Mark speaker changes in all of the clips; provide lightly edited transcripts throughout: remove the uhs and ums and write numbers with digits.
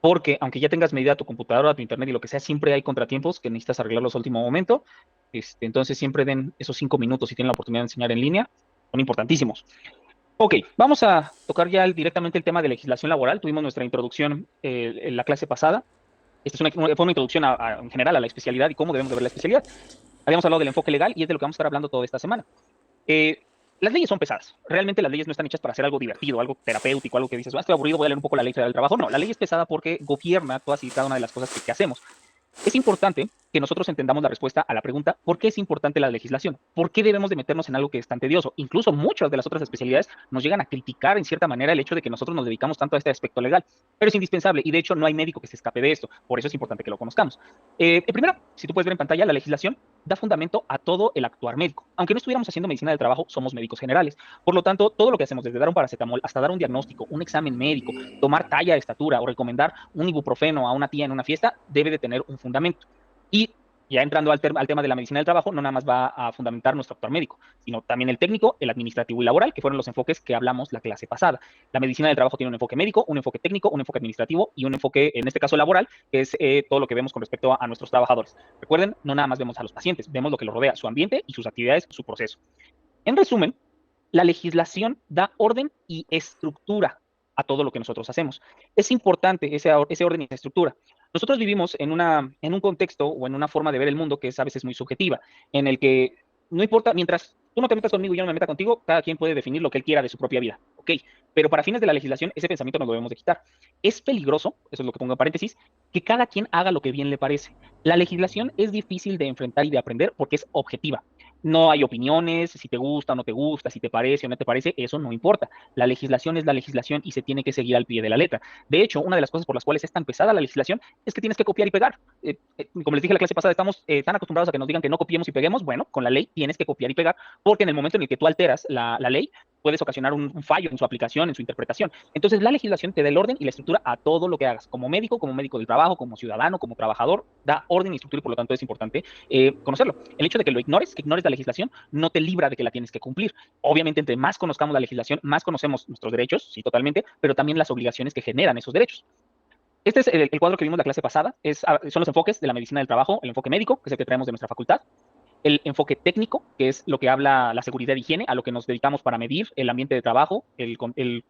Speaker 1: porque aunque ya tengas medida tu computadora, tu internet y lo que sea, siempre hay contratiempos que necesitas arreglarlos a último momento. Entonces siempre den esos 5 minutos si tienen la oportunidad de enseñar en línea, son importantísimos. Ok, vamos a tocar ya directamente el tema de legislación laboral. Tuvimos nuestra introducción en la clase pasada. Esta es fue una introducción en general a la especialidad y cómo debemos de ver la especialidad. Habíamos hablado del enfoque legal y es de lo que vamos a estar hablando toda esta semana. Eh, las leyes son pesadas. Realmente las leyes no están hechas para hacer algo divertido, algo terapéutico, algo que dices, estoy aburrido, voy a leer un poco la ley federal del trabajo. No, la ley es pesada porque gobierna todas y cada una de las cosas que hacemos. Es importante que nosotros entendamos la respuesta a la pregunta, ¿por qué es importante la legislación? ¿Por qué debemos de meternos en algo que es tan tedioso? Incluso muchas de las otras especialidades nos llegan a criticar en cierta manera el hecho de que nosotros nos dedicamos tanto a este aspecto legal, pero es indispensable y de hecho no hay médico que se escape de esto, por eso es importante que lo conozcamos. Primero, si tú puedes ver en pantalla, la legislación da fundamento a todo el actuar médico. Aunque no estuviéramos haciendo medicina del trabajo, somos médicos generales. Por lo tanto, todo lo que hacemos, desde dar un paracetamol hasta dar un diagnóstico, un examen médico, tomar talla de estatura o recomendar un ibuprofeno a una tía en una fiesta, debe de tener un fundamento. Y ya entrando al tema de la medicina del trabajo, no nada más va a fundamentar nuestro actuar médico, sino también el técnico, el administrativo y laboral, que fueron los enfoques que hablamos la clase pasada. La medicina del trabajo tiene un enfoque médico, un enfoque técnico, un enfoque administrativo y un enfoque, en este caso, laboral, que es todo lo que vemos con respecto a nuestros trabajadores. Recuerden, no nada más vemos a los pacientes, vemos lo que los rodea, su ambiente y sus actividades, su proceso. En resumen, la legislación da orden y estructura a todo lo que nosotros hacemos. Es importante ese orden y esa estructura. Nosotros vivimos en un contexto o en una forma de ver el mundo que es a veces muy subjetiva, en el que no importa, mientras tú no te metas conmigo y yo no me meta contigo, cada quien puede definir lo que él quiera de su propia vida. Ok, pero para fines de la legislación, ese pensamiento nos lo debemos de quitar. Es peligroso, eso es lo que pongo en paréntesis, que cada quien haga lo que bien le parece. La legislación es difícil de enfrentar y de aprender porque es objetiva. No hay opiniones, si te gusta o no te gusta, si te parece o no te parece, eso no importa. La legislación es la legislación y se tiene que seguir al pie de la letra. De hecho, una de las cosas por las cuales es tan pesada la legislación es que tienes que copiar y pegar. Como les dije en la clase pasada, estamos tan acostumbrados a que nos digan que no copiemos y peguemos. Bueno, con la ley tienes que copiar y pegar, porque en el momento en el que tú alteras la ley, puedes ocasionar un fallo en su aplicación, en su interpretación. Entonces, la legislación te da el orden y la estructura a todo lo que hagas. Como médico del trabajo, como ciudadano, como trabajador, da orden y estructura y por lo tanto es importante conocerlo. El hecho de que lo ignores, que ignores la legislación, no te libra de que la tienes que cumplir. Obviamente, entre más conozcamos la legislación, más conocemos nuestros derechos, sí, totalmente, pero también las obligaciones que generan esos derechos. Este es el cuadro que vimos la clase pasada, son los enfoques de la medicina del trabajo, el enfoque médico, que es el que traemos de nuestra facultad, el enfoque técnico, que es lo que habla la seguridad y higiene, a lo que nos dedicamos para medir el ambiente de trabajo, el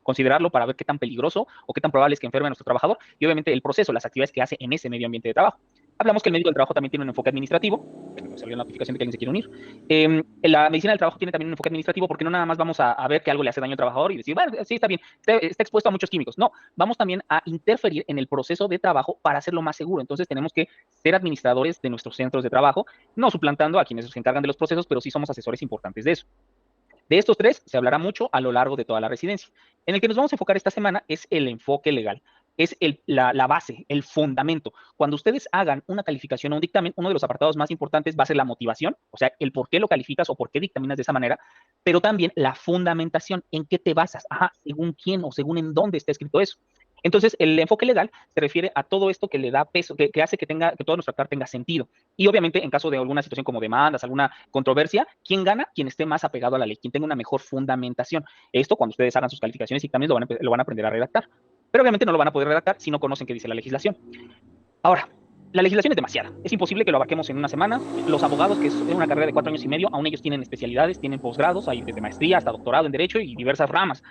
Speaker 1: considerarlo para ver qué tan peligroso o qué tan probable es que enferme a nuestro trabajador, y obviamente el proceso, las actividades que hace en ese medio ambiente de trabajo. Hablamos que el médico del trabajo también tiene un enfoque administrativo, me salió la notificación de que alguien se quiere unir. La medicina del trabajo tiene también un enfoque administrativo porque no nada más vamos a ver que algo le hace daño al trabajador y decir, bueno, sí, está bien, está expuesto a muchos químicos. No, vamos también a interferir en el proceso de trabajo para hacerlo más seguro. Entonces tenemos que ser administradores de nuestros centros de trabajo, no suplantando a quienes se encargan de los procesos, pero sí somos asesores importantes de eso. De estos tres se hablará mucho a lo largo de toda la residencia. En el que nos vamos a enfocar esta semana es el enfoque legal. Es la base, el fundamento. Cuando ustedes hagan una calificación o un dictamen, uno de los apartados más importantes va a ser la motivación, o sea, el por qué lo calificas o por qué dictaminas de esa manera, pero también la fundamentación, en qué te basas, ajá, según quién o según en dónde está escrito eso. Entonces, el enfoque legal se refiere a todo esto que le da peso, que hace que todo nuestro actuar tenga sentido. Y obviamente, en caso de alguna situación como demandas, alguna controversia, ¿quién gana? Quien esté más apegado a la ley, quien tenga una mejor fundamentación. Esto, cuando ustedes hagan sus calificaciones y también lo van a aprender a redactar. Pero obviamente no lo van a poder redactar si no conocen qué dice la legislación. Ahora, la legislación es demasiada. Es imposible que lo abarquemos en una semana. Los abogados, que es una carrera de 4 años y medio, aún ellos tienen especialidades, tienen posgrados, hay desde maestría hasta doctorado en Derecho y diversas ramas.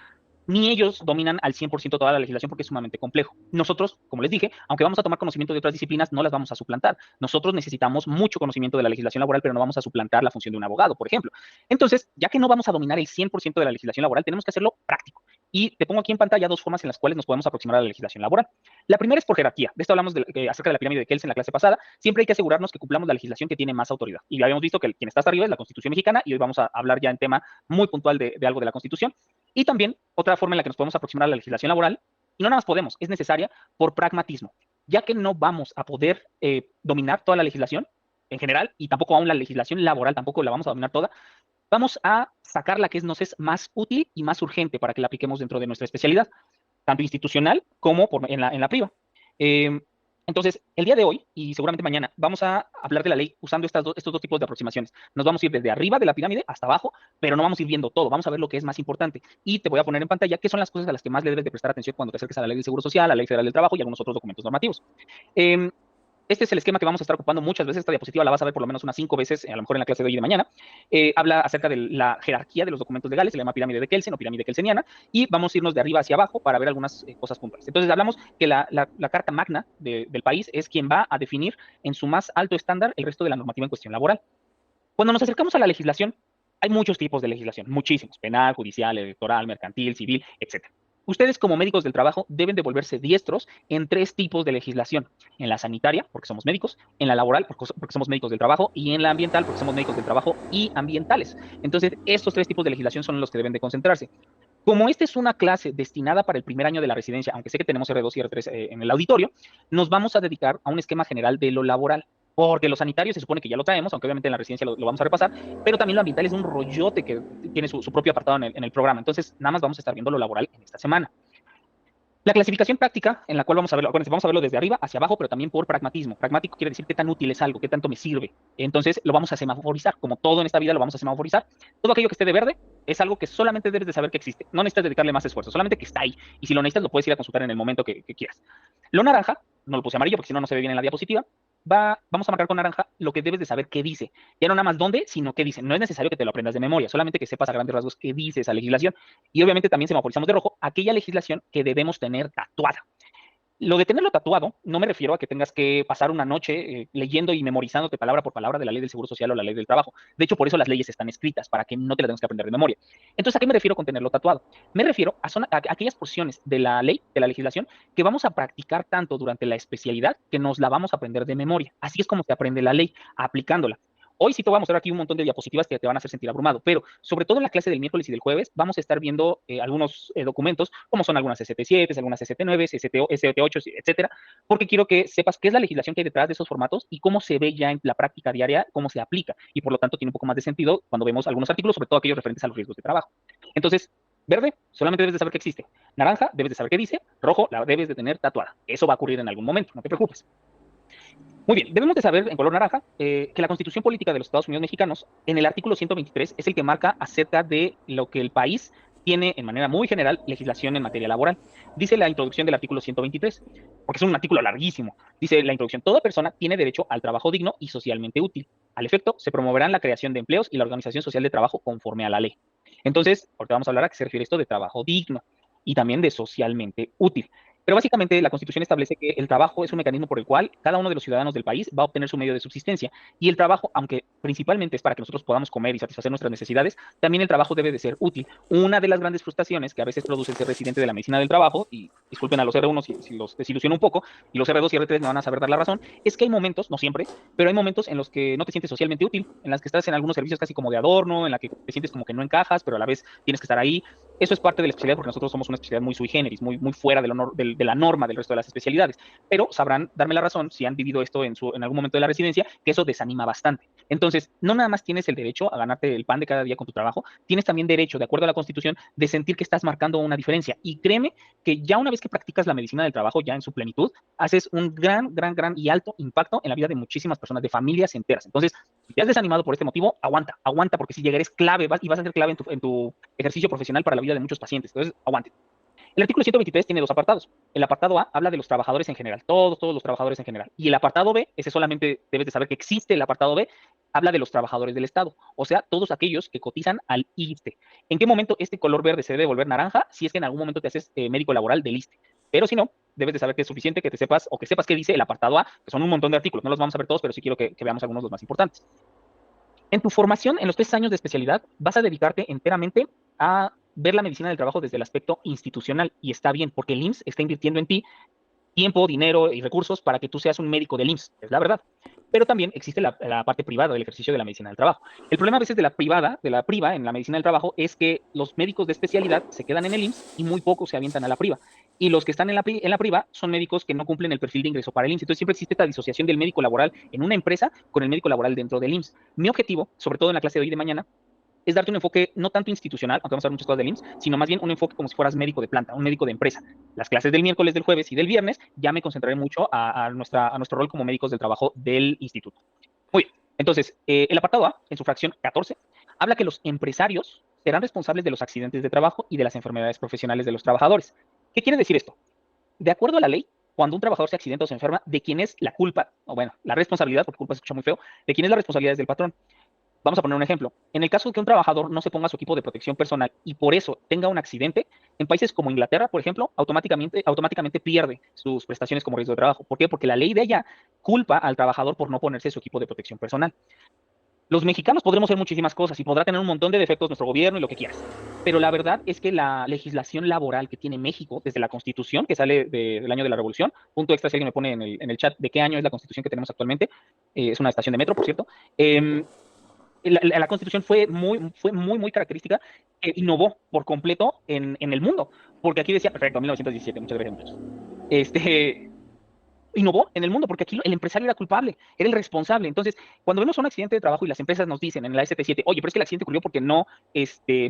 Speaker 1: Ni ellos dominan al 100% toda la legislación porque es sumamente complejo. Nosotros, como les dije, aunque vamos a tomar conocimiento de otras disciplinas, no las vamos a suplantar. Nosotros necesitamos mucho conocimiento de la legislación laboral, pero no vamos a suplantar la función de un abogado, por ejemplo. Entonces, ya que no vamos a dominar el 100% de la legislación laboral, tenemos que hacerlo práctico. Y te pongo aquí en pantalla dos formas en las cuales nos podemos aproximar a la legislación laboral. La primera es por jerarquía. De esto hablamos acerca de la pirámide de Kelsen en la clase pasada. Siempre hay que asegurarnos que cumplamos la legislación que tiene más autoridad. Y ya habíamos visto que quien está hasta arriba es la Constitución mexicana y hoy vamos a hablar ya en tema muy puntual de algo de la Constitución. Y también otra forma en la que nos podemos aproximar a la legislación laboral, y no nada más podemos, es necesaria por pragmatismo, ya que no vamos a poder dominar toda la legislación en general y tampoco aún la legislación laboral tampoco la vamos a dominar toda, vamos a sacar la que nos es más útil y más urgente para que la apliquemos dentro de nuestra especialidad, tanto institucional como en la priva. Eh, Entonces, el día de hoy y seguramente mañana vamos a hablar de la ley usando estos dos tipos de aproximaciones. Nos vamos a ir desde arriba de la pirámide hasta abajo, pero no vamos a ir viendo todo. Vamos a ver lo que es más importante. Y te voy a poner en pantalla qué son las cosas a las que más le debes de prestar atención cuando te acerques a la ley del Seguro Social, a la ley federal del trabajo y algunos otros documentos normativos. Eh, este es el esquema que vamos a estar ocupando muchas veces. Esta diapositiva la vas a ver por lo menos unas 5 veces, a lo mejor en la clase de hoy y de mañana. Habla acerca de la jerarquía de los documentos legales, se le llama pirámide de Kelsen o pirámide kelseniana, y vamos a irnos de arriba hacia abajo para ver algunas cosas puntuales. Entonces, hablamos que la Carta Magna del país es quien va a definir en su más alto estándar el resto de la normativa en cuestión laboral. Cuando nos acercamos a la legislación, hay muchos tipos de legislación, muchísimos: penal, judicial, electoral, mercantil, civil, etcétera. Ustedes como médicos del trabajo deben de volverse diestros en 3 tipos de legislación: en la sanitaria, porque somos médicos; en la laboral, porque somos médicos del trabajo; y en la ambiental, porque somos médicos del trabajo y ambientales. Entonces, estos 3 tipos de legislación son los que deben de concentrarse. Como esta es una clase destinada para el primer año de la residencia, aunque sé que tenemos R2 y R3 en el auditorio, nos vamos a dedicar a un esquema general de lo laboral, porque lo sanitario se supone que ya lo traemos, aunque obviamente en la residencia lo vamos a repasar, pero también lo ambiental es un rollote que tiene su propio apartado en el programa. Entonces, nada más vamos a estar viendo lo laboral en esta semana. La clasificación práctica, en la cual vamos a verlo, acuérdense, vamos a verlo desde arriba hacia abajo, pero también por pragmatismo. Pragmático quiere decir qué tan útil es algo, qué tanto me sirve. Entonces lo vamos a semaforizar, como todo en esta vida lo vamos a semaforizar. Todo aquello que esté de verde es algo que solamente debes de saber que existe. No necesitas dedicarle más esfuerzo, solamente que está ahí. Y si lo necesitas, lo puedes ir a consultar en el momento que quieras. Lo naranja, no lo puse amarillo porque si no, no se ve bien en la diapositiva. Vamos a marcar con naranja lo que debes de saber qué dice. Ya no nada más dónde, sino qué dice. No es necesario que te lo aprendas de memoria, solamente que sepas a grandes rasgos qué dice esa legislación. Y obviamente también semaforizamos de rojo aquella legislación que debemos tener tatuada. Lo de tenerlo tatuado, no me refiero a que tengas que pasar una noche leyendo y memorizándote palabra por palabra de la ley del Seguro Social o la ley del trabajo. De hecho, por eso las leyes están escritas, para que no te las tengas que aprender de memoria. Entonces, ¿a qué me refiero con tenerlo tatuado? Me refiero a aquellas porciones de la ley, de la legislación, que vamos a practicar tanto durante la especialidad que nos la vamos a aprender de memoria. Así es como se aprende la ley, aplicándola. Hoy sí te voy a mostrar aquí un montón de diapositivas que te van a hacer sentir abrumado, pero sobre todo en la clase del miércoles y del jueves vamos a estar viendo algunos documentos, como son algunas ST7, algunas ST9, ST8, etcétera, porque quiero que sepas qué es la legislación que hay detrás de esos formatos y cómo se ve ya en la práctica diaria, cómo se aplica, y por lo tanto tiene un poco más de sentido cuando vemos algunos artículos, sobre todo aquellos referentes a los riesgos de trabajo. Entonces, verde, solamente debes de saber que existe. Naranja, debes de saber qué dice. Rojo, la debes de tener tatuada. Eso va a ocurrir en algún momento, no te preocupes. Muy bien, debemos de saber en color naranja que la Constitución Política de los Estados Unidos Mexicanos, en el artículo 123, es el que marca acerca de lo que el país tiene en manera muy general legislación en materia laboral. Dice la introducción del artículo 123, porque es un artículo larguísimo. Dice la introducción: toda persona tiene derecho al trabajo digno y socialmente útil. Al efecto, se promoverán la creación de empleos y la organización social de trabajo conforme a la ley. Entonces, ahorita vamos a hablar a qué se refiere esto de trabajo digno y también de socialmente útil. Pero básicamente la Constitución establece que el trabajo es un mecanismo por el cual cada uno de los ciudadanos del país va a obtener su medio de subsistencia. Y el trabajo, aunque principalmente es para que nosotros podamos comer y satisfacer nuestras necesidades, también el trabajo debe de ser útil. Una de las grandes frustraciones que a veces produce el ser residente de la medicina del trabajo, y disculpen a los R1 si los desilusiono un poco, y los R2 y R3 me van a saber dar la razón, es que hay momentos, no siempre, pero hay momentos en los que no te sientes socialmente útil, en las que estás en algunos servicios casi como de adorno, en la que te sientes como que no encajas, pero a la vez tienes que estar ahí. Eso es parte de la especialidad, porque nosotros somos una especialidad muy sui generis, muy fuera de la norma del resto de las especialidades. Pero sabrán darme la razón, si han vivido esto en algún momento de la residencia, que eso desanima bastante. Entonces, no nada más tienes el derecho a ganarte el pan de cada día con tu trabajo, tienes también derecho, de acuerdo a la Constitución, de sentir que estás marcando una diferencia. Y créeme que ya una vez que practicas la medicina del trabajo, ya en su plenitud, haces un gran y alto impacto en la vida de muchísimas personas, de familias enteras. Entonces, si te has desanimado por este motivo, aguanta, porque si llegar es clave y vas a ser clave en tu ejercicio profesional para la vida de muchos pacientes. Entonces, aguante. El artículo 123 tiene 2 apartados. El apartado A habla de los trabajadores en general, todos los trabajadores en general. Y el apartado B, ese solamente debes de saber que existe el apartado B, habla de los trabajadores del Estado, o sea, todos aquellos que cotizan al ISSSTE. ¿En qué momento este color verde se debe volver naranja? Si es que en algún momento te haces médico laboral del ISSSTE. Pero si no, debes de saber que es suficiente que te sepas o que sepas qué dice el apartado A, que son un montón de artículos. No los vamos a ver todos, pero sí quiero que veamos algunos de los más importantes. En tu formación, en los 3 años de especialidad, vas a dedicarte enteramente a ver la medicina del trabajo desde el aspecto institucional, y está bien, porque el IMSS está invirtiendo en ti tiempo, dinero y recursos para que tú seas un médico del IMSS, es la verdad. Pero también existe la parte privada del ejercicio de la medicina del trabajo. El problema a veces de la privada, de la priva en la medicina del trabajo, es que los médicos de especialidad se quedan en el IMSS y muy pocos se avientan a la priva. Y los que están en la priva son médicos que no cumplen el perfil de ingreso para el IMSS. Entonces siempre existe esta disociación del médico laboral en una empresa con el médico laboral dentro del IMSS. Mi objetivo, sobre todo en la clase de hoy y de mañana, es darte un enfoque no tanto institucional, aunque vamos a ver muchas cosas del IMSS, sino más bien un enfoque como si fueras médico de planta, un médico de empresa. Las clases del miércoles, del jueves y del viernes ya me concentraré mucho a nuestro rol como médicos del trabajo del instituto. Muy bien, entonces, el apartado A, en su fracción 14, habla que los empresarios serán responsables de los accidentes de trabajo y de las enfermedades profesionales de los trabajadores. ¿Qué quiere decir esto? De acuerdo a la ley, cuando un trabajador se accidenta o se enferma, ¿de quién es la culpa? O bueno, la responsabilidad, porque culpa se escucha muy feo, ¿de quién es la responsabilidad es del patrón? Vamos a poner un ejemplo. En el caso de que un trabajador no se ponga su equipo de protección personal y por eso tenga un accidente, en países como Inglaterra, por ejemplo, automáticamente pierde sus prestaciones como riesgo de trabajo. ¿Por qué? Porque la ley de ella culpa al trabajador por no ponerse su equipo de protección personal. Los mexicanos podremos hacer muchísimas cosas y podrá tener un montón de defectos nuestro gobierno y lo que quieras. Pero la verdad es que la legislación laboral que tiene México, desde la Constitución, que sale del año de la Revolución, punto extra si alguien me pone en el chat de qué año es la Constitución que tenemos actualmente, es una estación de metro, por cierto, la Constitución fue muy característica, que innovó por completo en el mundo, porque aquí decía, perfecto, 1917, muchas gracias, muchachos. Este, innovó en el mundo, porque aquí el empresario era culpable, era el responsable. Entonces, cuando vemos un accidente de trabajo y las empresas nos dicen en la ST7, oye, pero es que el accidente ocurrió porque no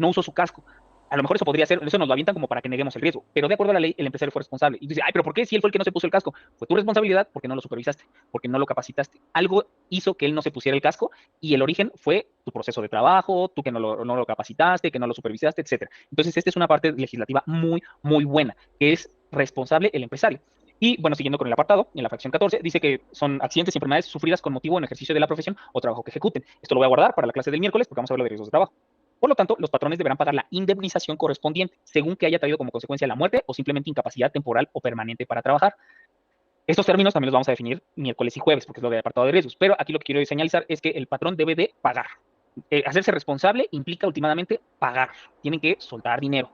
Speaker 1: usó su casco. A lo mejor eso podría ser, eso nos lo avientan como para que neguemos el riesgo, pero de acuerdo a la ley, el empresario fue responsable. Y dice, ay, pero ¿por qué si él fue el que no se puso el casco? Fue tu responsabilidad porque no lo supervisaste, porque no lo capacitaste. Algo hizo que él no se pusiera el casco y el origen fue tu proceso de trabajo, tú que no lo capacitaste, que no lo supervisaste, etcétera. Entonces, esta es una parte legislativa muy, muy buena, que es responsable el empresario. Y bueno, siguiendo con el apartado, en la fracción 14, dice que son accidentes y enfermedades sufridas con motivo en ejercicio de la profesión o trabajo que ejecuten. Esto lo voy a guardar para la clase del miércoles porque vamos a hablar de riesgos de trabajo. Por lo tanto, los patrones deberán pagar la indemnización correspondiente, según que haya traído como consecuencia la muerte o simplemente incapacidad temporal o permanente para trabajar. Estos términos también los vamos a definir miércoles y jueves, porque es lo del apartado de riesgos. Pero aquí lo que quiero señalizar es que el patrón debe de pagar. Hacerse responsable implica últimamente pagar. Tienen que soltar dinero.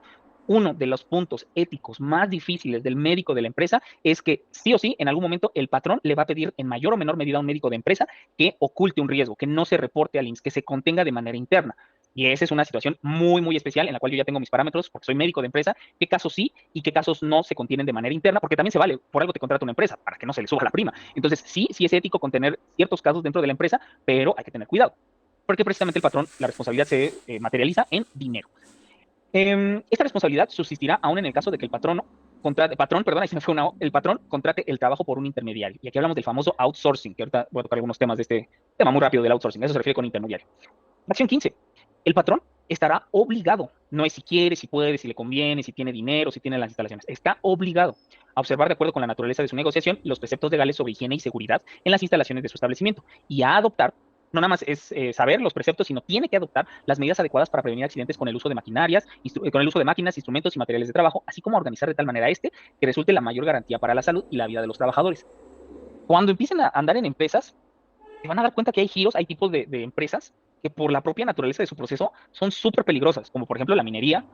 Speaker 1: Uno de los puntos éticos más difíciles del médico de la empresa es que sí o sí, en algún momento, el patrón le va a pedir en mayor o menor medida a un médico de empresa que oculte un riesgo, que no se reporte al IMSS, que se contenga de manera interna. Y esa es una situación muy, muy especial en la cual yo ya tengo mis parámetros porque soy médico de empresa, qué casos sí y qué casos no se contienen de manera interna, porque también se vale, por algo te contrata una empresa, para que no se le suba la prima. Entonces, sí, sí es ético contener ciertos casos dentro de la empresa, pero hay que tener cuidado, porque precisamente el patrón, la responsabilidad se materializa en dinero. Esta responsabilidad subsistirá aún en el caso de que el patrón, ahí se me fue el patrón contrate el trabajo por un intermediario. Y aquí hablamos del famoso outsourcing, que ahorita voy a tocar algunos temas de este tema muy rápido del outsourcing. Eso se refiere con intermediario. Fracción 15. El patrón estará obligado, no es si quiere, si puede, si le conviene, si tiene dinero, si tiene las instalaciones, está obligado a observar de acuerdo con la naturaleza de su negociación los preceptos legales sobre higiene y seguridad en las instalaciones de su establecimiento y a adoptar, no nada más es saber los preceptos, sino tiene que adoptar las medidas adecuadas para prevenir accidentes con el uso de maquinarias, con el uso de máquinas, instrumentos y materiales de trabajo, así como organizar de tal manera que resulte la mayor garantía para la salud y la vida de los trabajadores. Cuando empiecen a andar en empresas, se van a dar cuenta que hay giros, hay tipos de empresas que por la propia naturaleza de su proceso son súper peligrosas, como por ejemplo la minería,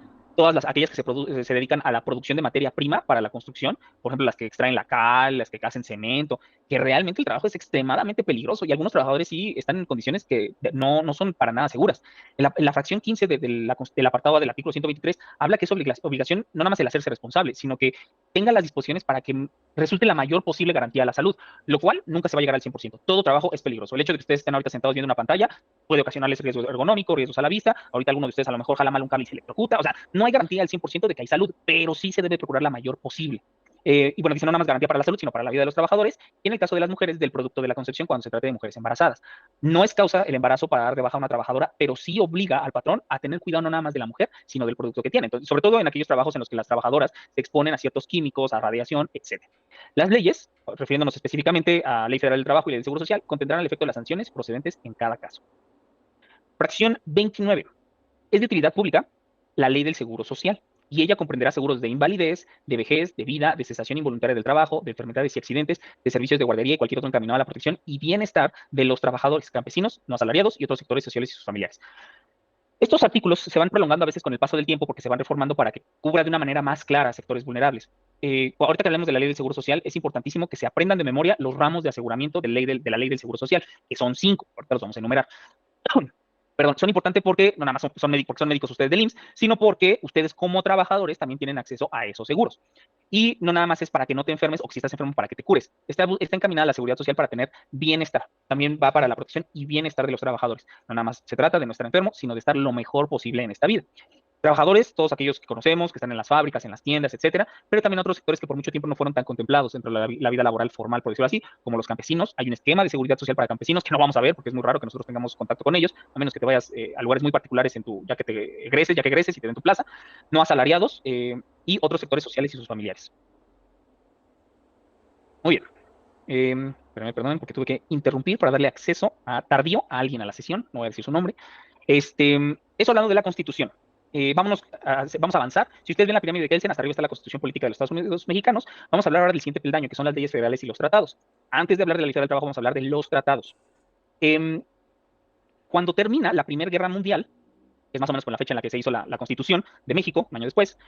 Speaker 1: aquellas que se dedican a la producción de materia prima para la construcción, por ejemplo las que extraen la cal, las que hacen cemento, que realmente el trabajo es extremadamente peligroso y algunos trabajadores sí están en condiciones que no son para nada seguras. En la fracción 15 del apartado del artículo 123 habla que es obligación no nada más el hacerse responsable, sino que tenga las disposiciones para que resulte la mayor posible garantía a la salud, lo cual nunca se va a llegar al 100%. Todo trabajo es peligroso. El hecho de que ustedes estén ahorita sentados viendo una pantalla puede ocasionarles riesgos ergonómicos, riesgos a la vista. Ahorita alguno de ustedes a lo mejor jala mal un cable y se electrocuta. O sea, no hay garantía al 100% de que hay salud, pero sí se debe procurar la mayor posible. Y bueno, dice no nada más garantía para la salud, sino para la vida de los trabajadores. Y en el caso de las mujeres, del producto de la concepción cuando se trate de mujeres embarazadas. No es causa el embarazo para dar de baja a una trabajadora, pero sí obliga al patrón a tener cuidado no nada más de la mujer, sino del producto que tiene. Entonces, sobre todo en aquellos trabajos en los que las trabajadoras se exponen a ciertos químicos, a radiación, etcétera. Las leyes, refiriéndonos específicamente a la Ley Federal del Trabajo y la del Seguro Social, contendrán el efecto de las sanciones procedentes en cada caso. Fracción 29. Es de utilidad pública la Ley del Seguro Social y ella comprenderá seguros de invalidez, de vejez, de vida, de cesación involuntaria del trabajo, de enfermedades y accidentes, de servicios de guardería y cualquier otro encaminado a la protección y bienestar de los trabajadores campesinos, no asalariados y otros sectores sociales y sus familiares. Estos artículos se van prolongando a veces con el paso del tiempo porque se van reformando para que cubra de una manera más clara a sectores vulnerables. Ahorita que hablemos de la ley del Seguro Social, es importantísimo que se aprendan de memoria los ramos de aseguramiento de la ley del Seguro Social, que son 5, ahorita los vamos a enumerar. Perdón, son importantes porque no nada más porque son médicos ustedes del IMSS, sino porque ustedes como trabajadores también tienen acceso a esos seguros. Y no nada más es para que no te enfermes o que si estás enfermo para que te cures. Está encaminada la seguridad social para tener bienestar. También va para la protección y bienestar de los trabajadores. No nada más se trata de no estar enfermo, sino de estar lo mejor posible en esta vida. Trabajadores, todos aquellos que conocemos, que están en las fábricas, en las tiendas, etcétera, pero también otros sectores que por mucho tiempo no fueron tan contemplados dentro de la vida laboral formal, por decirlo así, como los campesinos. Hay un esquema de seguridad social para campesinos que no vamos a ver porque es muy raro que nosotros tengamos contacto con ellos, a menos que te vayas a lugares muy particulares ya que egreses y te den tu plaza, no asalariados y otros sectores sociales y sus familiares. Muy bien. Perdón, porque tuve que interrumpir para darle acceso tardío a alguien a la sesión, no voy a decir su nombre. Eso hablando de la Constitución. Vamos a avanzar. Si ustedes ven la pirámide de Kelsen, hasta arriba está la Constitución Política de los Estados Unidos Mexicanos. Vamos a hablar ahora del siguiente peldaño, que son las leyes federales y los tratados. Antes de hablar de la ley federal del trabajo, vamos a hablar de los tratados. Cuando termina la Primera Guerra Mundial, que es más o menos con la fecha en la que se hizo la Constitución de México, un año después,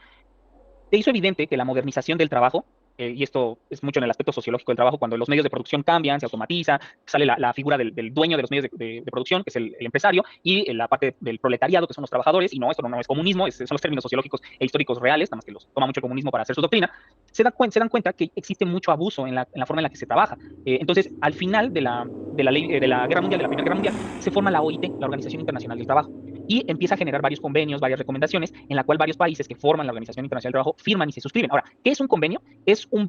Speaker 1: se hizo evidente que la modernización del trabajo, y esto es mucho en el aspecto sociológico del trabajo, cuando los medios de producción cambian, se automatiza, sale la figura del dueño de los medios de producción, que es el empresario, y la parte del proletariado, que son los trabajadores, y no, esto no es comunismo, son los términos sociológicos e históricos reales, nada más que los toma mucho el comunismo para hacer su doctrina, se dan cuenta que existe mucho abuso en la forma en la que se trabaja. Entonces, al final de la Guerra Mundial, de la Primera Guerra Mundial, se forma la OIT, la Organización Internacional del Trabajo, y empieza a generar varios convenios, varias recomendaciones, en la cual varios países que forman la Organización Internacional del Trabajo firman y se suscriben. Ahora, ¿qué es un convenio? Es un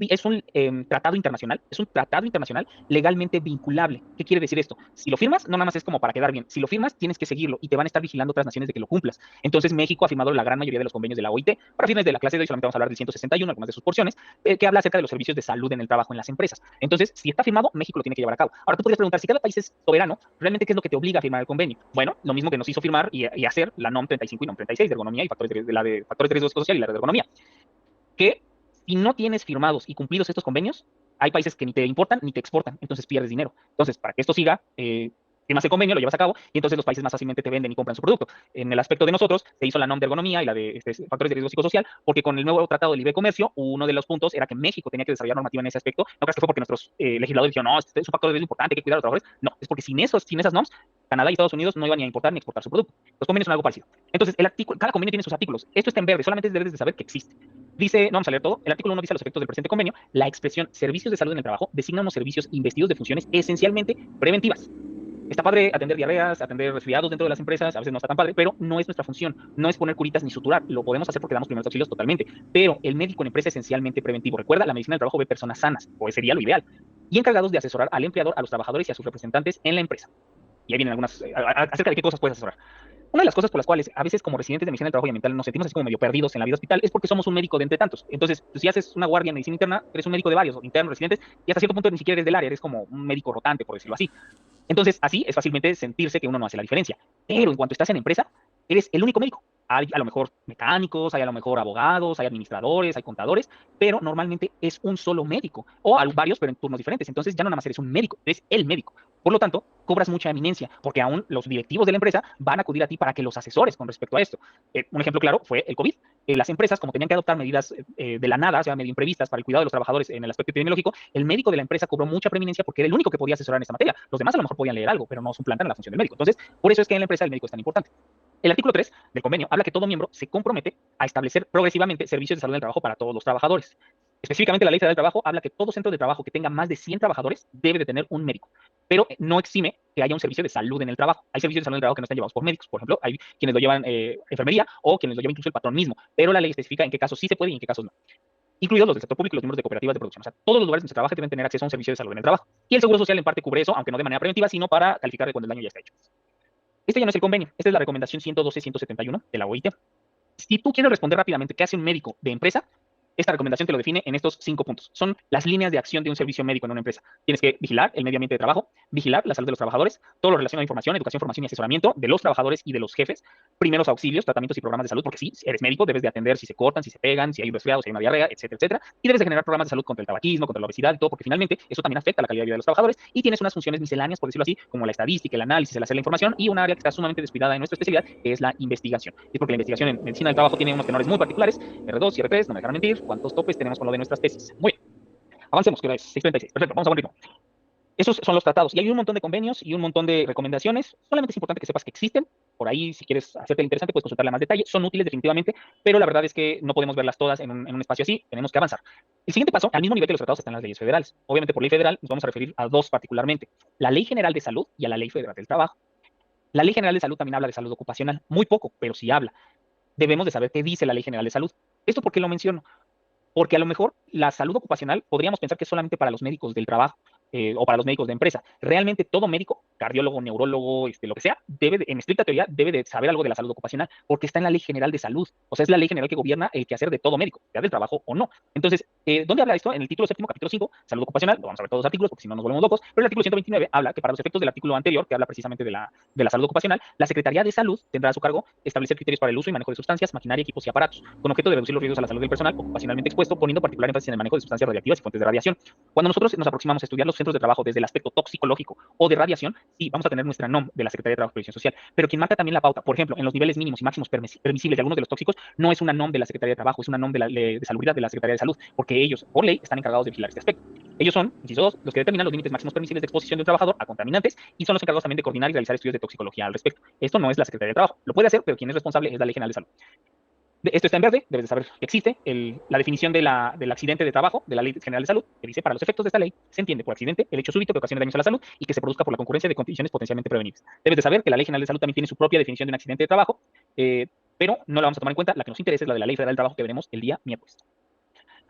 Speaker 1: tratado internacional, es un tratado internacional legalmente vinculable. ¿Qué quiere decir esto? Si lo firmas, no nada más es como para quedar bien. Si lo firmas, tienes que seguirlo y te van a estar vigilando otras naciones de que lo cumplas. Entonces, México ha firmado la gran mayoría de los convenios de la OIT. Para fines de la clase de hoy solamente vamos a hablar del 161, algunas de sus porciones, que habla acerca de los servicios de salud en el trabajo en las empresas. Entonces, si está firmado, México lo tiene que llevar a cabo. Ahora, tú podrías preguntar, si cada país es soberano, ¿realmente qué es lo que te obliga a firmar el convenio? Bueno, lo mismo que nos hizo firmar y hacer la NOM 35 y NOM 36 de ergonomía y factores de factores de riesgo social y la de ergonomía, que si no tienes firmados y cumplidos estos convenios, hay países que ni te importan ni te exportan, entonces pierdes dinero. Entonces, para que esto siga, firmas el convenio, lo llevas a cabo, y entonces los países más fácilmente te venden y compran su producto. En el aspecto de nosotros, se hizo la NOM de ergonomía y la de factores de riesgo psicosocial, porque con el nuevo Tratado de Libre Comercio, uno de los puntos era que México tenía que desarrollar normativa en ese aspecto. No creas que fue porque nuestros legisladores dijeron, no, este es un factor de riesgo importante, hay que cuidar a los trabajadores. No, es porque sin esas NOMs, Canadá y Estados Unidos no iban ni a importar ni a exportar su producto. Los convenios son algo parecido. Entonces, cada convenio tiene sus artículos. Esto está en verde, solamente debes de saber que existe. Dice, no vamos a leer todo, el artículo 1 dice a los efectos del presente convenio, la expresión servicios de salud en el trabajo designa unos servicios investidos de funciones esencialmente preventivas. Está padre atender diarreas, atender resfriados dentro de las empresas, a veces no está tan padre, pero no es nuestra función, no es poner curitas ni suturar, lo podemos hacer porque damos primeros auxilios totalmente, pero el médico en empresa es esencialmente preventivo. Recuerda, la medicina del trabajo ve personas sanas, o sería lo ideal, y encargados de asesorar al empleador, a los trabajadores y a sus representantes en la empresa. Y ahí vienen algunas, acerca de qué cosas puedes asesorar. Una de las cosas por las cuales a veces como residentes de medicina del trabajo y ambiental nos sentimos así como medio perdidos en la vida hospital es porque somos un médico de entre tantos. Entonces, pues, si haces una guardia en medicina interna, eres un médico de varios, internos, residentes, y hasta cierto punto ni siquiera eres del área, eres como un médico rotante, por decirlo así. Entonces, así es fácilmente sentirse que uno no hace la diferencia. Pero en cuanto estás en empresa, eres el único médico. Hay a lo mejor mecánicos, hay a lo mejor abogados, hay administradores, hay contadores, pero normalmente es un solo médico, o varios, pero en turnos diferentes. Entonces ya no nada más eres un médico, eres el médico. Por lo tanto, cobras mucha eminencia, porque aún los directivos de la empresa van a acudir a ti para que los asesores con respecto a esto. Un ejemplo claro fue el COVID. Las empresas, como tenían que adoptar medidas de la nada, o sea, medio imprevistas para el cuidado de los trabajadores en el aspecto epidemiológico, el médico de la empresa cobró mucha preeminencia porque era el único que podía asesorar en esta materia. Los demás a lo mejor podían leer algo, pero no suplantan la función del médico. Entonces, por eso es que en la empresa el médico es tan importante. El artículo 3 del convenio habla que todo miembro se compromete a establecer progresivamente servicios de salud en el trabajo para todos los trabajadores. Específicamente, la Ley Federal del Trabajo habla que todo centro de trabajo que tenga más de 100 trabajadores debe de tener un médico, pero no exime que haya un servicio de salud en el trabajo. Hay servicios de salud en el trabajo que no están llevados por médicos, por ejemplo, hay quienes lo llevan enfermería o quienes lo llevan incluso el patrón mismo, pero la ley especifica en qué casos sí se puede y en qué casos no, incluidos los del sector público y los miembros de cooperativas de producción. O sea, todos los lugares donde se trabaja deben tener acceso a un servicio de salud en el trabajo. Y el Seguro Social en parte cubre eso, aunque no de manera preventiva, sino para calificar de cuando el daño ya está hecho. Este ya no es el convenio, esta es la recomendación 112-171 de la OIT. Si tú quieres responder rápidamente qué hace un médico de empresa, esta recomendación te lo define en estos 5 puntos. Son las líneas de acción de un servicio médico en una empresa. Tienes que vigilar el medio ambiente de trabajo, vigilar la salud de los trabajadores, todo lo relacionado a información, educación, formación y asesoramiento de los trabajadores y de los jefes, primeros auxilios, tratamientos y programas de salud, porque sí, si eres médico, debes de atender si se cortan, si se pegan, si hay un resfriado, si hay una diarrea, etcétera, etcétera. Y debes de generar programas de salud contra el tabaquismo, contra la obesidad y todo, porque finalmente eso también afecta la calidad de vida de los trabajadores y tienes unas funciones misceláneas, por decirlo así, como la estadística, el análisis, el hacer la información y un área que está sumamente descuidada en nuestra especialidad, que es la investigación. Es porque la investigación en medicina del trabajo tiene unos tenores muy particulares, R2 y R3, no me dejarán mentir, cuántos topes tenemos con lo de nuestras tesis. Muy bien, avancemos, que hora es 6:36. Perfecto, vamos a buen ritmo. Esos son los tratados y hay un montón de convenios y un montón de recomendaciones. Solamente es importante que sepas que existen por ahí, si quieres hacerte interesante, puedes consultarla a más detalle. Son útiles definitivamente, pero la verdad es que no podemos verlas todas en un espacio así, tenemos que avanzar. El siguiente paso, al mismo nivel que los tratados, están las leyes federales. Obviamente, por ley federal nos vamos a referir a dos particularmente, la Ley General de Salud y a la Ley Federal del Trabajo. La Ley General de Salud también habla de salud ocupacional, muy poco, pero sí habla. Debemos de saber qué dice la Ley General de Salud. ¿Esto por qué lo menciono? Porque a lo mejor la salud ocupacional podríamos pensar que es solamente para los médicos del trabajo o para los médicos de empresa. Realmente todo médico, cardiólogo, neurólogo, lo que sea, en estricta teoría, debe de saber algo de la salud ocupacional porque está en la Ley General de Salud. O sea, es la ley general que gobierna el quehacer de todo médico, sea del trabajo o no. Entonces, ¿dónde habla esto? En el título séptimo, capítulo 5, salud ocupacional. Lo vamos a ver todos los artículos porque si no nos volvemos locos. Pero el artículo 129 habla que para los efectos del artículo anterior, que habla precisamente de la salud ocupacional, la Secretaría de Salud tendrá a su cargo establecer criterios para el uso y manejo de sustancias, maquinaria, equipos y aparatos, con objeto de reducir los riesgos a la salud del personal ocupacionalmente expuesto, poniendo particular énfasis en el manejo de sustancias radiactivas y fuentes de radiación. Cuando nosotros nos aproximamos a estudiar los centros de trabajo desde el aspecto toxicológico o de radiación, sí, vamos a tener nuestra NOM de la Secretaría de Trabajo y Previsión Social, pero quien marca también la pauta, por ejemplo, en los niveles mínimos y máximos permisibles de algunos de los tóxicos, no es una NOM de la Secretaría de Trabajo, es una NOM de salubridad de la Secretaría de Salud, porque ellos, por ley, están encargados de vigilar este aspecto. Ellos son, inciso 2, los que determinan los límites máximos permisibles de exposición de un trabajador a contaminantes y son los encargados también de coordinar y realizar estudios de toxicología al respecto. Esto no es la Secretaría de Trabajo, lo puede hacer, pero quien es responsable es la Ley General de Salud. Esto está en verde, debes de saber que existe la definición del accidente de trabajo de la Ley General de Salud, que dice, para los efectos de esta ley, se entiende por accidente el hecho súbito que ocasione daños a la salud y que se produzca por la concurrencia de condiciones potencialmente prevenibles. Debes de saber que la Ley General de Salud también tiene su propia definición de un accidente de trabajo, pero no la vamos a tomar en cuenta. La que nos interesa es la de la Ley Federal del Trabajo que veremos el día miércoles.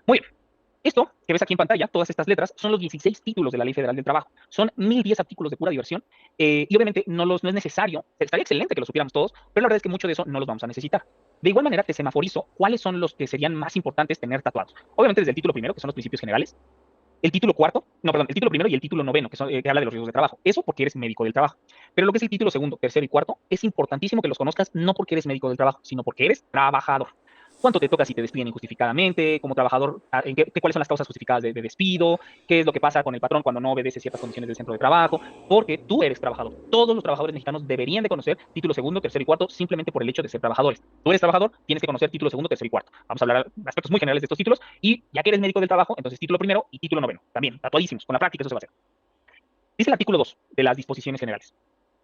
Speaker 1: Muy bien. Esto que ves aquí en pantalla, todas estas letras, son los 16 títulos de la Ley Federal del Trabajo. Son 1010 artículos de pura diversión y obviamente no es necesario, estaría excelente que lo supiéramos todos, pero la verdad es que mucho de eso no los vamos a necesitar. De igual manera, te semaforizo cuáles son los que serían más importantes tener tatuados. Obviamente desde el título primero, que son los principios generales, el título cuarto, no, perdón, el título primero y el título noveno, que habla de los riesgos de trabajo. Eso porque eres médico del trabajo. Pero lo que es el título segundo, tercero y cuarto, es importantísimo que los conozcas no porque eres médico del trabajo, sino porque eres trabajador. ¿Cuánto te toca si te despiden injustificadamente? Como trabajador, ¿cuáles son las causas justificadas de despido? ¿Qué es lo que pasa con el patrón cuando no obedece ciertas condiciones del centro de trabajo? Porque tú eres trabajador. Todos los trabajadores mexicanos deberían de conocer título segundo, tercero y cuarto simplemente por el hecho de ser trabajadores. Tú eres trabajador, tienes que conocer título segundo, tercero y cuarto. Vamos a hablar de aspectos muy generales de estos títulos y ya que eres médico del trabajo, entonces título primero y título noveno. También, tatuadísimos. Con la práctica eso se va a hacer. Dice el artículo 2 de las disposiciones generales,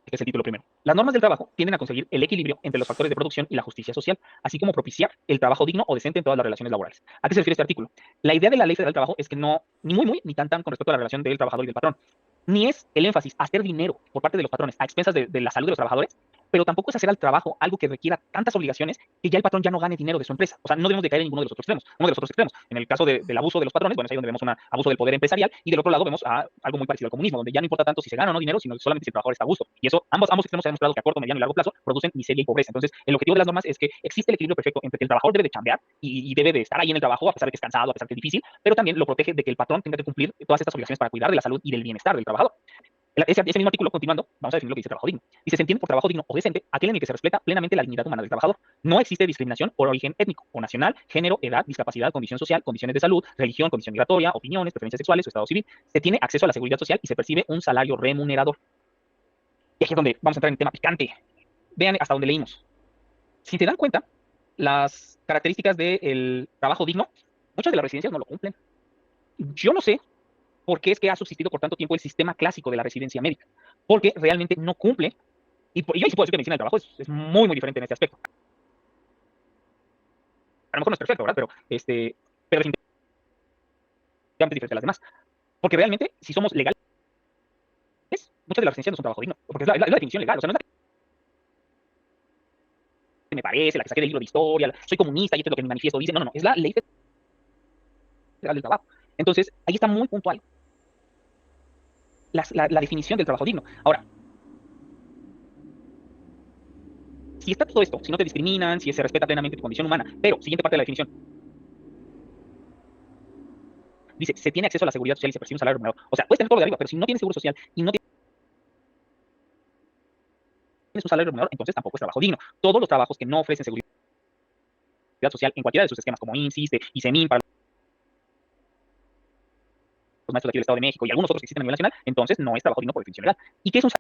Speaker 1: que es el título primero. Las normas del trabajo tienden a conseguir el equilibrio entre los factores de producción y la justicia social, así como propiciar el trabajo digno o decente en todas las relaciones laborales. ¿A qué se refiere este artículo? La idea de la Ley Federal del Trabajo es que no, ni muy, muy, ni tan, tan con respecto a la relación del trabajador y del patrón, ni es el énfasis a hacer dinero por parte de los patrones a expensas de la salud de los trabajadores, pero tampoco es hacer al trabajo algo que requiera tantas obligaciones que ya el patrón ya no gane dinero de su empresa. O sea, no debemos de caer en ninguno de los otros extremos. Uno de los otros extremos, en el caso del abuso de los patrones, bueno, es ahí donde vemos un abuso del poder empresarial y del otro lado vemos algo muy parecido al comunismo, donde ya no importa tanto si se gana o no dinero, sino solamente si el trabajador está a gusto. Y eso, ambos extremos se ha demostrado que a corto, mediano y largo plazo producen miseria y pobreza. Entonces, el objetivo de las normas es que existe el equilibrio perfecto entre que el trabajador debe de chambear y debe de estar ahí en el trabajo, a pesar de que es cansado, a pesar de que es difícil, pero también lo protege de que el patrón tenga que cumplir todas estas obligaciones para cuidar de la salud y del bienestar del trabajador. Ese mismo artículo, continuando, vamos a definir lo que dice trabajo digno. Dice, se entiende por trabajo digno o decente aquel en el que se respeta plenamente la dignidad humana del trabajador. No existe discriminación por origen étnico o nacional, género, edad, discapacidad, condición social, condiciones de salud, religión, condición migratoria, opiniones, preferencias sexuales o estado civil. Se tiene acceso a la seguridad social y se percibe un salario remunerador. Y aquí es donde vamos a entrar en el tema picante. Vean hasta donde leímos. Si se dan cuenta, las características del trabajo digno, muchas de las residencias no lo cumplen. Yo no sé por qué es que ha subsistido por tanto tiempo el sistema clásico de la residencia médica, porque realmente no cumple. Y yo sí puedo decir que medicina del trabajo es muy, muy diferente en este aspecto. A lo mejor no es perfecto, ¿verdad? Pero es definitivamente diferente a las demás. Porque realmente, si somos legales, muchas de las residencias no son trabajo digno, porque es la definición legal. O sea, no es la que me parece, la que saqué del libro de historia, soy comunista y esto es lo que mi manifiesto dice. No, no, no, es la ley federal del trabajo. Entonces, ahí está muy puntual la definición del trabajo digno. Ahora, si está todo esto, si no te discriminan, si se respeta plenamente tu condición humana, pero, siguiente parte de la definición, dice, se tiene acceso a la seguridad social y se percibe un salario remunerado. O sea, puedes tener todo lo de arriba, pero si no tienes seguro social y no tienes un salario remunerado, entonces tampoco es trabajo digno. Todos los trabajos que no ofrecen seguridad social en cualquiera de sus esquemas, como INSS, ICEMIN, para los maestros de aquí del Estado de México y algunos otros que existen a nivel nacional, entonces no es trabajo digno por definición legal. ¿Y qué es un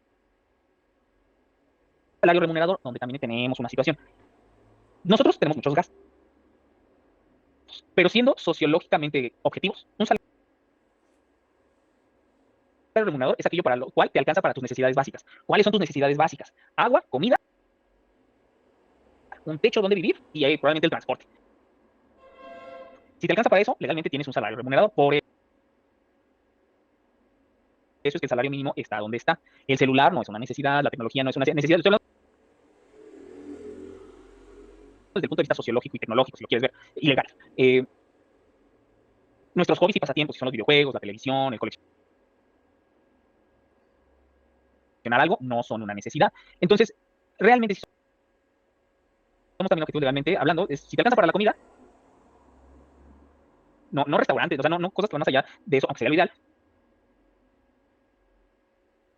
Speaker 1: salario remunerador? Donde también tenemos una situación. Nosotros tenemos muchos gastos, pero siendo sociológicamente objetivos, un salario remunerador es aquello para lo cual te alcanza para tus necesidades básicas. ¿Cuáles son tus necesidades básicas? Agua, comida un techo donde vivir y hay probablemente el transporte. Si te alcanza para eso, legalmente tienes un salario remunerado. Por eso es que el salario mínimo está donde está. El celular no es una necesidad, la tecnología no es una necesidad. Estoy hablando desde el punto de vista sociológico y tecnológico, si lo quieres ver, ilegal. Nuestros hobbies y pasatiempos, si son los videojuegos, la televisión, el coleccionar algo, no son una necesidad. Entonces, realmente, si somos también objetivos legalmente hablando, si te alcanza para la comida, no restaurantes, o sea, no cosas que van más allá de eso, aunque sería lo ideal.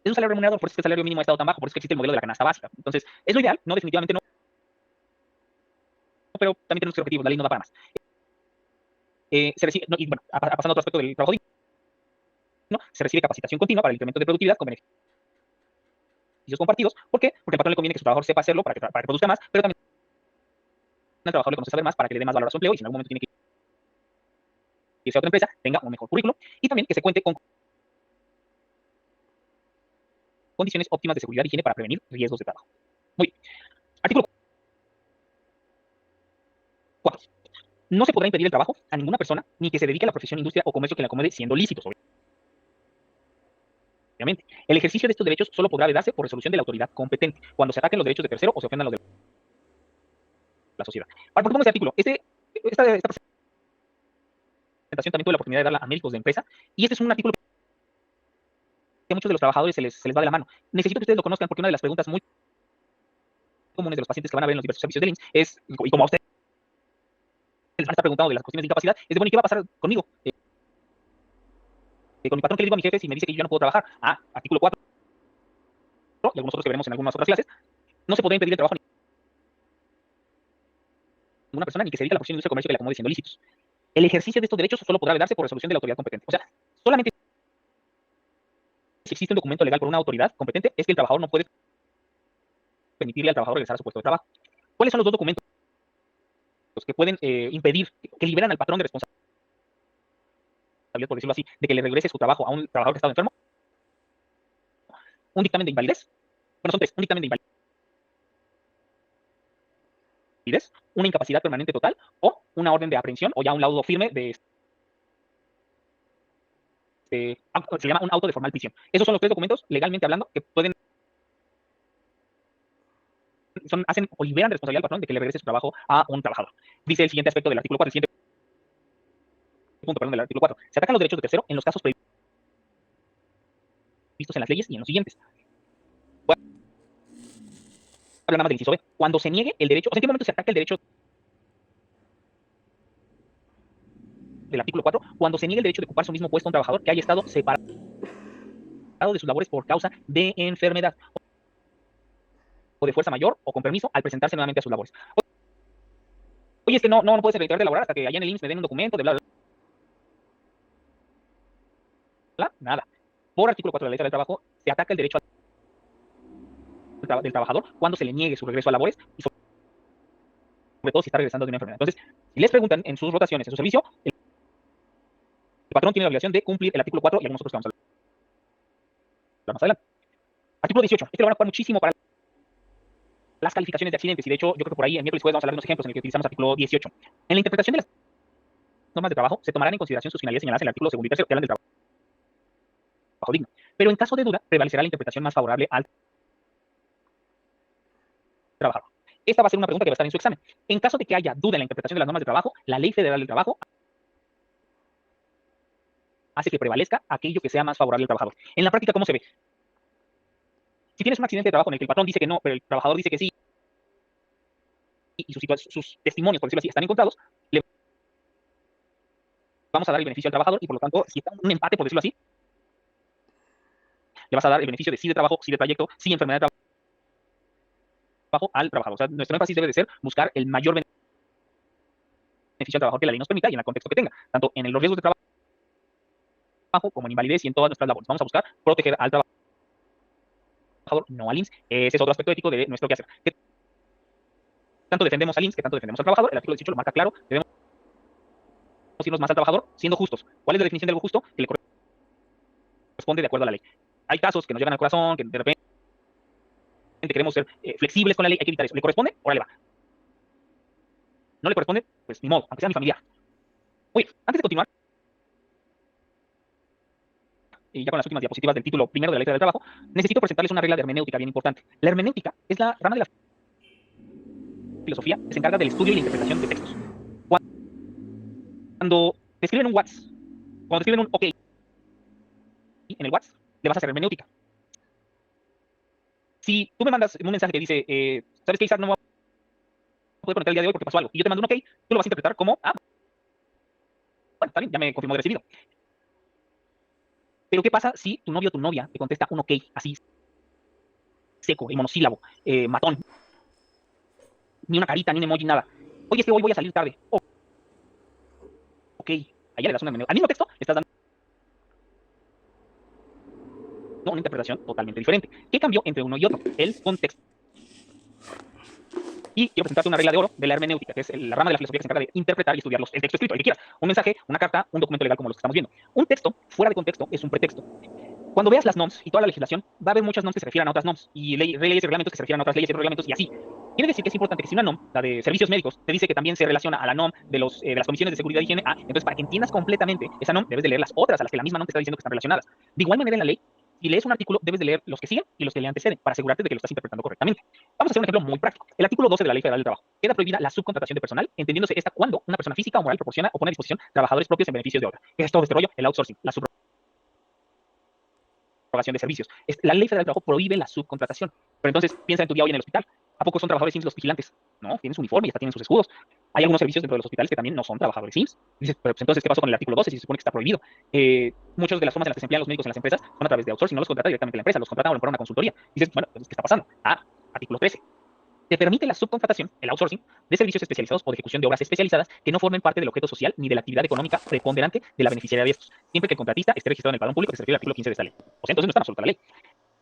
Speaker 1: Es un salario remunerado, por eso es que el salario mínimo ha estado tan bajo, por eso es que existe el modelo de la canasta básica. Entonces, es lo ideal, no, definitivamente no, pero también tenemos que ser objetivos, la ley no da para más. Se recibe, no, y bueno, pasando a otro aspecto del trabajo digno, se recibe capacitación continua para el incremento de productividad con beneficios compartidos. ¿Por qué? Porque al patrón le conviene que su trabajador sepa hacerlo para que produzca más, pero también al trabajador le conoce saber más para que le dé más valor a su empleo y si en algún momento tiene que irse a otra empresa, tenga un mejor currículo y también que se cuente con condiciones óptimas de seguridad y higiene para prevenir riesgos de trabajo. Muy bien. Artículo 4. No se podrá impedir el trabajo a ninguna persona ni que se dedique a la profesión, industria o comercio que le acomode siendo lícitos, obviamente. El ejercicio de estos derechos solo podrá vedarse por resolución de la autoridad competente, cuando se ataquen los derechos de tercero o se ofendan los de la sociedad. ¿Por qué pongo este artículo? Esta presentación también tuve la oportunidad de darla a médicos de empresa, y este es un artículo que a muchos de los trabajadores se les va de la mano. Necesito que ustedes lo conozcan porque una de las preguntas muy comunes de los pacientes que van a ver en los diversos servicios del IMSS es, y como a ustedes les van a estar preguntando de las cuestiones de incapacidad, es de, bueno, ¿y qué va a pasar conmigo? Con mi patrón, ¿qué le digo a mi jefe si me dice que yo ya no puedo trabajar? Artículo 4, y algunos otros que veremos en algunas otras clases, no se podrá impedir el trabajo a ninguna persona ni que se dedique a la profesión, industria o comercio que le acomode siendo lícitos. El ejercicio de estos derechos solo podrá darse por resolución de la autoridad competente. O sea, solamente si existe un documento legal por una autoridad competente es que el trabajador no puede permitirle al trabajador regresar a su puesto de trabajo. ¿Cuáles son los dos documentos que pueden impedir, que liberan al patrón de responsabilidad, por decirlo así, de que le regrese su trabajo a un trabajador que está enfermo? Un dictamen de invalidez. Bueno, son tres. Un dictamen de invalidez, una incapacidad permanente total o una orden de aprehensión o ya un laudo firme de se llama un auto de formal prisión. Esos son los tres documentos, legalmente hablando, que pueden, hacen o liberan de responsabilidad al patrón de que le regrese su trabajo a un trabajador. Dice el siguiente aspecto del artículo 4, el siguiente punto, perdón, del artículo 4. Se atacan los derechos de tercero en los casos previstos en las leyes y en los siguientes. Voy a hablar nada más del inciso B. Cuando se niegue el derecho, o sea, ¿en qué momento se ataca el derecho del artículo 4? Cuando se niegue el derecho de ocupar su mismo puesto a un trabajador que haya estado separado de sus labores por causa de enfermedad o de fuerza mayor o con permiso al presentarse nuevamente a sus labores. Oye, es que no puedes reintegrar de laborar hasta que allá en el IMSS me den un documento de bla, bla, bla. Nada. Por artículo 4 de la Ley Federal del Trabajo se ataca el derecho del trabajador cuando se le niegue su regreso a labores y sobre todo si está regresando de una enfermedad. Entonces, si les preguntan en sus rotaciones, en su servicio, el patrón tiene la obligación de cumplir el artículo 4 y algunos otros que vamos a hablar más adelante. Artículo 18. Este lo van a ocupar muchísimo para las calificaciones de accidentes y de hecho yo creo que por ahí el miércoles jueves vamos a hablar de unos ejemplos en el que utilizamos artículo 18. En la interpretación de las normas de trabajo se tomarán en consideración sus finalidades señaladas en el artículo 2 y 3 que hablan del trabajo digno. Pero en caso de duda, prevalecerá la interpretación más favorable al trabajador. Esta va a ser una pregunta que va a estar en su examen. En caso de que haya duda en la interpretación de las normas de trabajo, la Ley Federal del Trabajo hace que prevalezca aquello que sea más favorable al trabajador. En la práctica, ¿cómo se ve? Si tienes un accidente de trabajo en el que el patrón dice que no, pero el trabajador dice que sí, y sus testimonios, por decirlo así, están encontrados, le vamos a dar el beneficio al trabajador y por lo tanto, si está un empate, por decirlo así, le vas a dar el beneficio de sí de trabajo, sí de trayecto, sí enfermedad de trabajo al trabajador. O sea, nuestro énfasis debe de ser buscar el mayor beneficio al trabajador que la ley nos permita y en el contexto que tenga, tanto en los riesgos de trabajo como en invalidez y en todas nuestras labores. Vamos a buscar proteger al trabajador, no al IMSS. Ese es otro aspecto ético de nuestro quehacer. ¿Qué tanto defendemos al IMSS? ¿Qué tanto defendemos al trabajador? El artículo 18 lo marca claro. Debemos irnos más al trabajador siendo justos. ¿Cuál es la definición de algo justo? Que le corresponde de acuerdo a la ley. Hay casos que nos llegan al corazón, que de repente queremos ser flexibles con la ley, hay que evitar eso. ¿Le corresponde? Órale va. no le corresponde, pues ni modo, aunque sea mi familiar. Oye, antes de continuar, y ya con las últimas diapositivas del título primero de la letra del trabajo, necesito presentarles una regla de hermenéutica bien importante. La hermenéutica es la rama de la filosofía que se encarga del estudio y la interpretación de textos. Cuando te escriben un WhatsApp, cuando te escriben un OK en el WhatsApp, le vas a hacer hermenéutica. Si tú me mandas un mensaje que dice, ¿sabes qué, Isaac? No me voy a poder conectar el día de hoy porque pasó algo. Y yo te mando un OK, tú lo vas a interpretar como, bueno, está bien, ya me confirmó de recibido. Pero ¿qué pasa si tu novio o tu novia te contesta un OK así seco, el monosílabo, matón, ni una carita, ni un emoji, nada? Oye, es que hoy voy a salir tarde. Oh, OK, allá le das una hermenéutica. Al mismo texto le estás dando una interpretación totalmente diferente. ¿Qué cambió entre uno y otro? El contexto. Y quiero presentarte una regla de oro de la hermenéutica, que es la rama de la filosofía que se encarga de interpretar y estudiar el texto escrito, el que quieras. Un mensaje, una carta, un documento legal como los que estamos viendo. Un texto fuera de contexto es un pretexto. Cuando veas las NOMs y toda la legislación, va a haber muchas NOMs que se refieran a otras NOMs y leyes y reglamentos que se refieran a otras leyes y reglamentos y así. Quiere decir que es importante que si una NOM, la de servicios médicos, te dice que también se relaciona a la NOM de las comisiones de seguridad y higiene, entonces para que entiendas completamente esa NOM, debes de leer las otras a las que la misma NOM te está diciendo que están relacionadas. De igual manera en la ley, si lees un artículo, debes de leer los que siguen y los que le anteceden para asegurarte de que lo estás interpretando correctamente. Vamos a hacer un ejemplo muy práctico. El artículo 12 de la Ley Federal del Trabajo. Queda prohibida la subcontratación de personal, entendiéndose esta cuando una persona física o moral proporciona o pone a disposición trabajadores propios en beneficio de otra. ¿Qué es todo este rollo? El outsourcing, la subrogación de servicios. La Ley Federal del Trabajo prohíbe la subcontratación. Pero entonces, piensa en tu día hoy en el hospital. ¿A poco son trabajadores SIMS los vigilantes? No, tienen su uniforme y hasta tienen sus escudos. Hay algunos servicios dentro de los hospitales que también no son trabajadores SIMS. Dices, pero pues entonces, ¿qué pasó con el artículo 12 si se supone que está prohibido? Muchas de las formas en las que se emplean los médicos en las empresas son a través de outsourcing, no los contrata directamente la empresa, los contratan para una consultoría. Dices, bueno, entonces, ¿qué está pasando? Artículo 13. Te permite la subcontratación, el outsourcing, de servicios especializados o de ejecución de obras especializadas que no formen parte del objeto social ni de la actividad económica preponderante de la beneficiaria de estos, siempre que el contratista esté registrado en el padrón público que se refiere al artículo 15 de esta ley. O sea, entonces no está en absoluta la ley.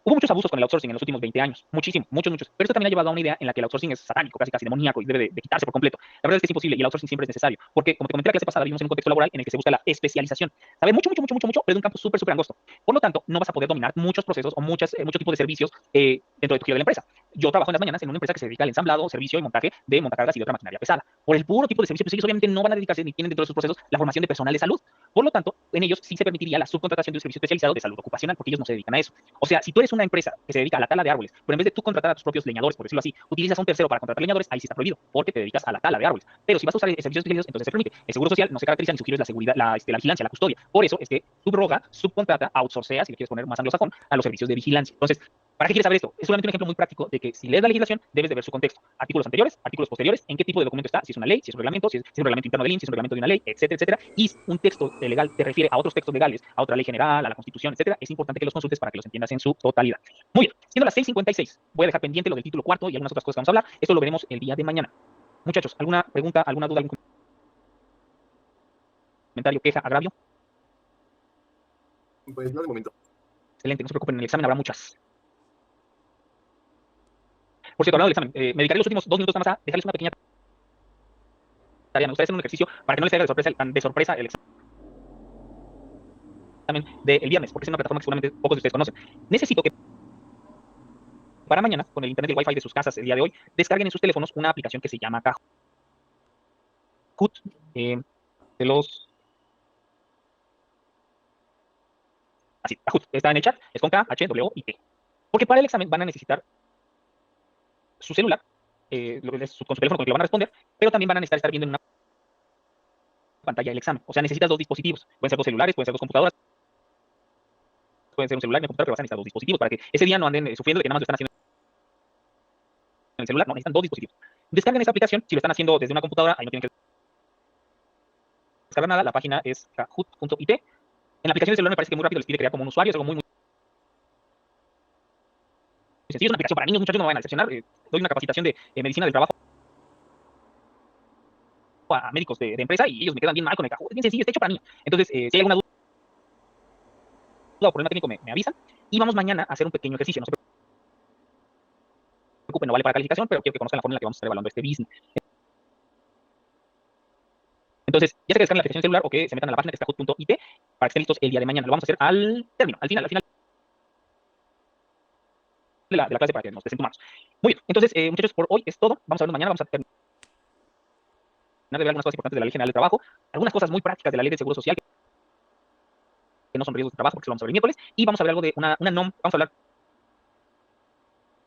Speaker 1: Hubo muchos abusos con el outsourcing en los últimos 20 años, muchísimo, muchos. Pero esto también ha llevado a una idea en la que el outsourcing es satánico, casi demoníaco y debe de quitarse por completo. La verdad es que es imposible y el outsourcing siempre es necesario, porque como te comenté la clase pasada, vivimos en un contexto laboral en el que se busca la especialización. Saber mucho, pero de un campo súper angosto. Por lo tanto, no vas a poder dominar muchos procesos o muchos tipos de servicios dentro de tu giro de la empresa. Yo trabajo en las mañanas en una empresa que se dedica al ensamblado, servicio y montaje de montacargas y de otra maquinaria pesada. Por el puro tipo de servicio, pues ellos obviamente no van a dedicarse ni tienen dentro de sus procesos la formación de personal de salud. Por lo tanto, en ellos sí se permitiría la subcontratación de un servicio especializado de salud ocupacional, porque ellos no se dedican a eso. O sea, si tú eres una empresa que se dedica a la tala de árboles, pero en vez de tú contratar a tus propios leñadores, por decirlo así, utilizas a un tercero para contratar leñadores, ahí sí está prohibido, porque te dedicas a la tala de árboles. Pero si vas a usar servicios especializados, entonces se permite. El seguro social no se caracteriza ni su giro es la seguridad, la vigilancia, la custodia. Por eso es que subroga, subcontrata, outsourcea, si le quieres poner más anglosajón, a los servicios de vigilancia. Entonces, ¿para qué quieres saber esto? Es solamente un ejemplo muy práctico de que si lees la legislación, debes de ver su contexto. Artículos anteriores, artículos posteriores, en qué tipo de documento está, si es una ley, si es un reglamento, si es un reglamento interno del IMSS, si es un reglamento de una ley, etcétera. Y un texto legal te refiere a otros textos legales, a otra ley general, a la Constitución, etcétera. Es importante que los consultes para que los entiendas en su totalidad. Muy bien, siendo las 6:56, voy a dejar pendiente lo del título cuarto y algunas otras cosas que vamos a hablar. Esto lo veremos el día de mañana. Muchachos, ¿alguna pregunta, alguna duda, algún comentario, queja, agravio?
Speaker 2: Pues no de momento.
Speaker 1: Excelente, no se preocupen, en el examen habrá muchas. Por cierto, hablando del examen, me dedicaré los últimos 2 minutos nada más a dejarles una pequeña tarea. Me gustaría hacer un ejercicio para que no les caiga de sorpresa el examen del viernes, porque es una plataforma que seguramente pocos de ustedes conocen. Necesito que para mañana, con el internet y el wifi de sus casas el día de hoy, descarguen en sus teléfonos una aplicación que se llama Kahoot. De los... Así, Kahoot, está en el chat, es con K, H, W, I, T. Porque para el examen van a necesitar su celular, con su teléfono con el que lo van a responder, pero también van a necesitar estar viendo en una pantalla el examen. O sea, necesitas 2 dispositivos. Pueden ser 2 celulares, pueden ser 2 computadoras, pueden ser un celular y una computadora, pero vas a necesitar 2 dispositivos para que ese día no anden sufriendo de que nada más lo están haciendo en el celular. No, necesitan 2 dispositivos. Descarguen esa aplicación. Si lo están haciendo desde una computadora, ahí no tienen que descargar nada. La página es kahoot.it. En la aplicación de celular me parece que muy rápido les pide crear como un usuario. Es algo muy sencillo. Es una aplicación para niños, muchachos, no me van a decepcionar. Doy una capacitación de medicina del trabajo a médicos de empresa y ellos me quedan bien mal con el Kahoot. Es bien sencillo, está hecho para niños. Entonces, si hay alguna duda o problema técnico, me avisan. Y vamos mañana a hacer un pequeño ejercicio. No se preocupen, no vale para calificación, pero quiero que conozcan la forma en la que vamos a estar evaluando este business. Entonces, ya sea que descarguen la aplicación celular o que se metan a la página que es kahoot.it para que estén listos el día de mañana. Lo vamos a hacer al término, al final de la clase para que nos presenten humanos. Muy bien, entonces, muchachos, por hoy es todo. Vamos a vernos mañana, vamos a terminar de ver algunas cosas importantes de la Ley General del Trabajo, algunas cosas muy prácticas de la Ley de Seguro Social, que no son riesgos de trabajo, porque eso lo vamos a ver el miércoles, y vamos a ver algo de una NOM, vamos a hablar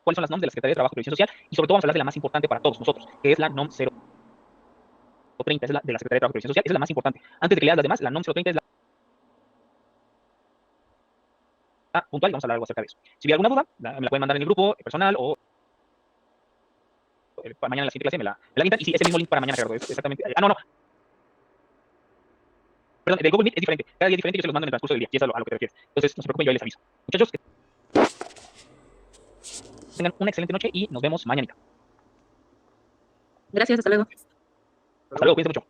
Speaker 1: cuáles son las NOM de la Secretaría de Trabajo y Previsión Social, y sobre todo vamos a hablar de la más importante para todos nosotros, que es la NOM 030, es la de la Secretaría de Trabajo y Previsión Social, esa es la más importante. Antes de que leas las demás, la NOM 030 es la puntual y vamos a hablar algo acerca de eso. Si hay alguna duda, me la pueden mandar en el grupo personal o para mañana en la siguiente clase me la linkan. Y sí, ese mismo link para mañana, Gerardo, es exactamente. No, perdón, el de Google Meet es diferente. Cada día es diferente y yo se los mando en el transcurso del día, y es a lo que te refieres. Entonces, no se preocupen, yo les aviso. Muchachos, que tengan una excelente noche y nos vemos mañana.
Speaker 2: Gracias, hasta luego.
Speaker 1: Hasta luego, cuídense mucho.